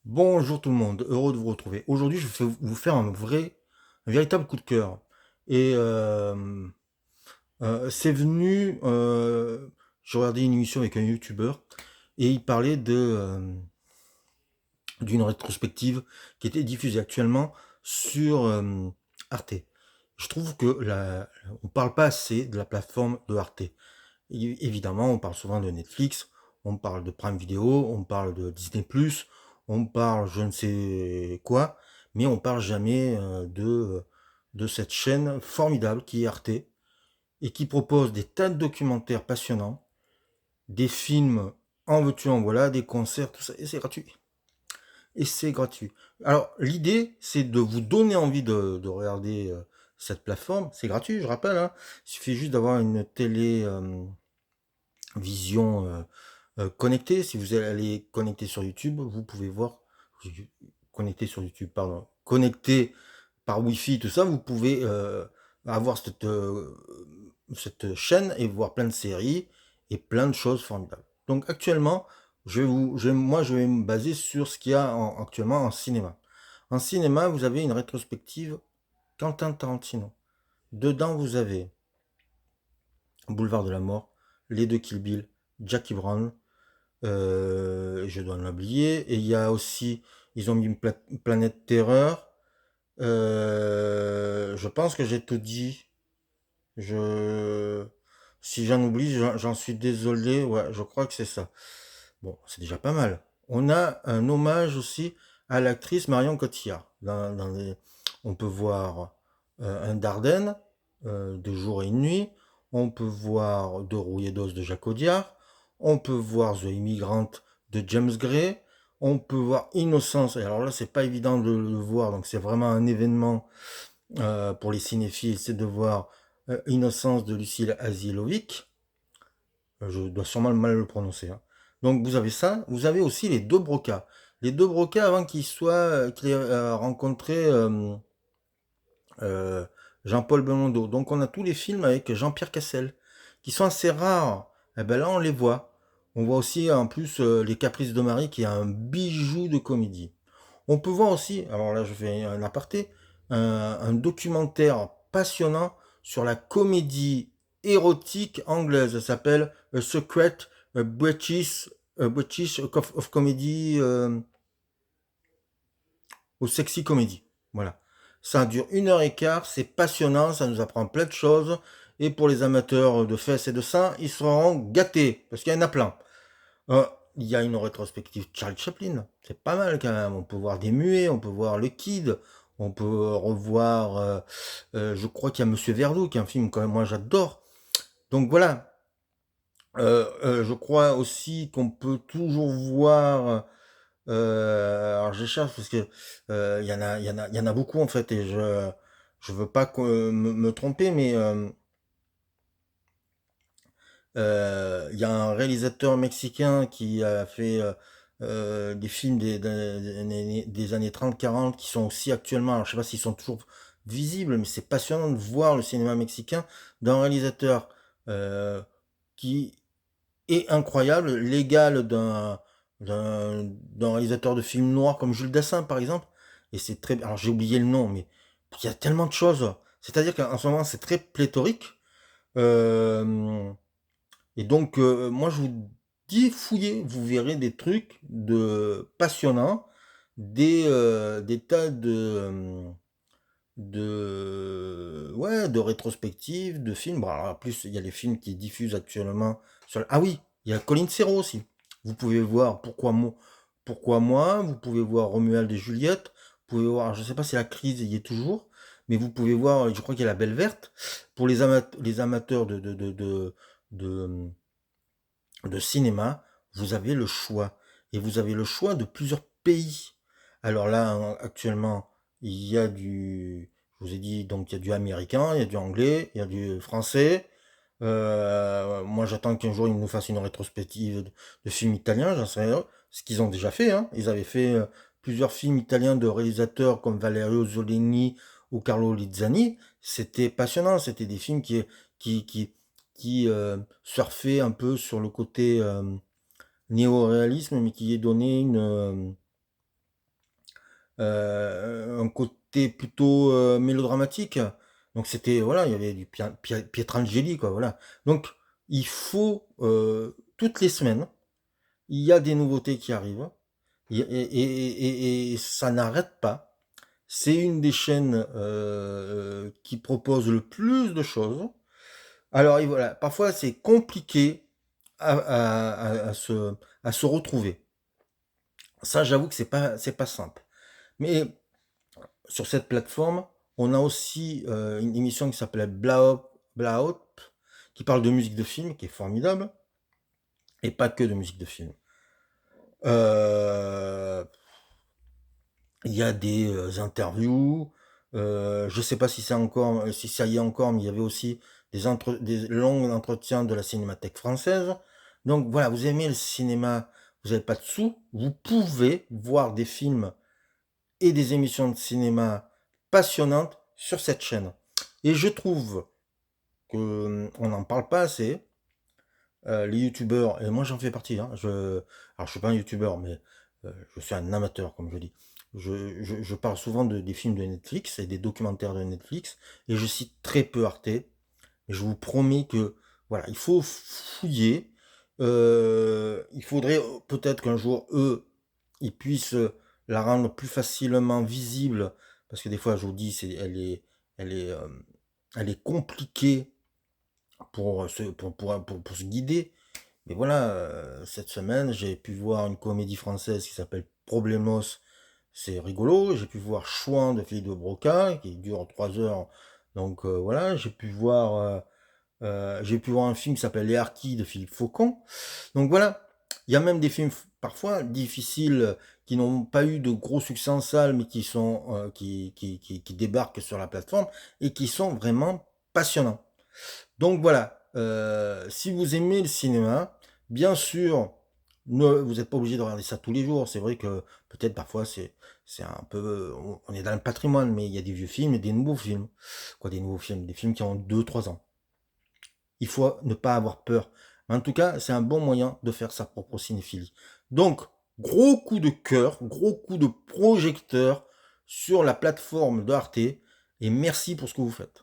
Bonjour tout le monde, heureux de vous retrouver. Aujourd'hui, je vais vous faire un véritable coup de cœur. Et c'est venu, je regardais une émission avec un YouTuber et il parlait d'une rétrospective qui était diffusée actuellement sur Arte. Je trouve que on parle pas assez de la plateforme de Arte. Évidemment, on parle souvent de Netflix, on parle de Prime Video, on parle de Disney+, on parle je ne sais quoi, mais on parle jamais de cette chaîne formidable qui est Arte et qui propose des tas de documentaires passionnants, des films en veux-tu en voilà, des concerts, tout ça, et c'est gratuit. Et c'est gratuit. Alors, l'idée, c'est de vous donner envie de regarder cette plateforme. C'est gratuit, je rappelle, hein. Il suffit juste d'avoir une télé vision connectée. Si vous allez connecter sur YouTube, vous pouvez voir, connecter sur YouTube, pardon, connecté par Wi-Fi, tout ça, vous pouvez avoir cette chaîne et voir plein de séries et plein de choses formidables. Donc actuellement, moi je vais me baser sur ce qu'il y a actuellement en cinéma. En cinéma, vous avez une rétrospective Quentin Tarantino. Dedans, vous avez Boulevard de la Mort, Les Deux Kill Bill, Jackie Brown, je dois en oublier. Et il y a aussi, ils ont mis une planète terreur. Je pense que j'ai tout dit. Je, si j'en oublie, j'en suis désolé. Ouais, je crois que c'est ça. Bon, c'est déjà pas mal. On a un hommage aussi à l'actrice Marion Cotillard. On peut voir un Dardenne de jour et de nuit. On peut voir De rouille et d'os de Jacques Audiard. On peut voir The Immigrant de James Gray. On peut voir Innocence. Et alors là, c'est pas évident de le voir, donc c'est vraiment un événement pour les cinéphiles, c'est de voir Innocence de Lucille Asilovic. Je dois sûrement mal le prononcer, hein. Donc vous avez ça, vous avez aussi les deux brocas. Les deux brocas avant qu'il ait rencontré euh, Jean-Paul Belmondo. Donc on a tous les films avec Jean-Pierre Cassel, qui sont assez rares. Et ben là on les voit. On voit aussi en plus Les Caprices de Marie, qui est un bijou de comédie. On peut voir aussi, alors là je fais un aparté, un documentaire passionnant sur la comédie érotique anglaise. Ça s'appelle A Secret British of Comedy ou Sexy Comedy. Voilà. Ça dure 1 heure et quart, c'est passionnant, ça nous apprend plein de choses. Et pour les amateurs de fesses et de seins, ils seront gâtés, parce qu'il y en a plein. Euh, il y a une rétrospective Charlie Chaplin, c'est pas mal quand même. On peut voir des muets, on peut voir le Kid, on peut revoir, je crois qu'il y a Monsieur Verdoux, qui est un film que moi j'adore. Donc voilà. Je crois aussi qu'on peut toujours voir. Alors je cherche parce que il y en a beaucoup en fait et je veux pas me tromper, mais il y a un réalisateur mexicain qui a fait des films des années 30-40 qui sont aussi actuellement, alors je sais pas s'ils sont toujours visibles, mais c'est passionnant de voir le cinéma mexicain d'un réalisateur euh, qui est incroyable, l'égal d'un réalisateur de films noirs comme Jules Dassin par exemple. Et c'est très, alors j'ai oublié le nom, mais il y a tellement de choses. C'est-à-dire qu'en ce moment c'est très pléthorique. Euh, et donc, moi, je vous dis, fouillez, vous verrez des trucs passionnants, des tas ouais, de rétrospectives, de films. Bon, alors, en plus, il y a les films qui diffusent actuellement ah oui, il y a Colin Serrault aussi. Vous pouvez voir Pourquoi moi, vous pouvez voir Romuald et Juliette, vous pouvez voir, je sais pas si la crise y est toujours, mais vous pouvez voir, je crois qu'il y a La Belle Verte. Pour les amateurs de, de cinéma, vous avez le choix. Et vous avez le choix de plusieurs pays. Alors là, actuellement, il y a je vous ai dit, donc il y a du américain, il y a du anglais, il y a du français. Moi, j'attends qu'un jour ils nous fassent une rétrospective de films italiens, j'en sais rien. Ce qu'ils ont déjà fait, hein. Ils avaient fait plusieurs films italiens de réalisateurs comme Valerio Zolini ou Carlo Lizzani. C'était passionnant, c'était des films qui, qui, qui surfaient un peu sur le côté néo-réalisme, mais qui est donné un côté plutôt, mélodramatique. Donc c'était voilà, il y avait du Pietrangeli, quoi, voilà. Donc il faut, toutes les semaines, il y a des nouveautés qui arrivent et ça n'arrête pas. C'est une des chaînes, qui propose le plus de choses. Alors et voilà, parfois c'est compliqué à se retrouver. Ça, j'avoue que c'est pas simple. Mais sur cette plateforme, on a aussi, une émission qui s'appelle Blout, qui parle de musique de film, qui est formidable, et pas que de musique de film. Heu, il y a des, interviews, je sais pas si ça y est encore, mais il y avait aussi des longs entretiens de la Cinémathèque française. Donc voilà, vous aimez le cinéma, vous avez pas de sous, vous pouvez voir des films et des émissions de cinéma passionnantes sur cette chaîne. Et je trouve que, on n'en parle pas assez, les youtubeurs, et moi j'en fais partie, hein, alors je suis pas un youtubeur, mais je suis un amateur, comme je dis. Je parle souvent des films de Netflix et des documentaires de Netflix, et je cite très peu Arte. Et je vous promets que, voilà, il faut fouiller. Il faudrait peut-être qu'un jour, eux, ils puissent la rendre plus facilement visible, parce que des fois, je vous dis, elle est, elle est compliquée pour se guider. Mais voilà, cette semaine, j'ai pu voir une comédie française qui s'appelle Problemos. C'est rigolo. J'ai pu voir Chouan de Philippe de Broca, qui dure 3 heures. Donc voilà, j'ai pu voir un film qui s'appelle Les Harkis de Philippe Faucon. Donc voilà, il y a même des films parfois difficiles, qui n'ont pas eu de gros succès en salle, mais qui débarquent sur la plateforme et qui sont vraiment passionnants. Donc voilà, si vous aimez le cinéma, bien sûr, vous n'êtes pas obligé de regarder ça tous les jours. C'est vrai que peut-être parfois c'est un peu, on est dans le patrimoine, mais il y a des vieux films et des nouveaux films. Quoi, des nouveaux films, des films qui ont 2 3 ans. Il faut ne pas avoir peur. En tout cas, c'est un bon moyen de faire sa propre cinéphilie. Donc, gros coup de cœur, gros coup de projecteur sur la plateforme de Arte, et merci pour ce que vous faites.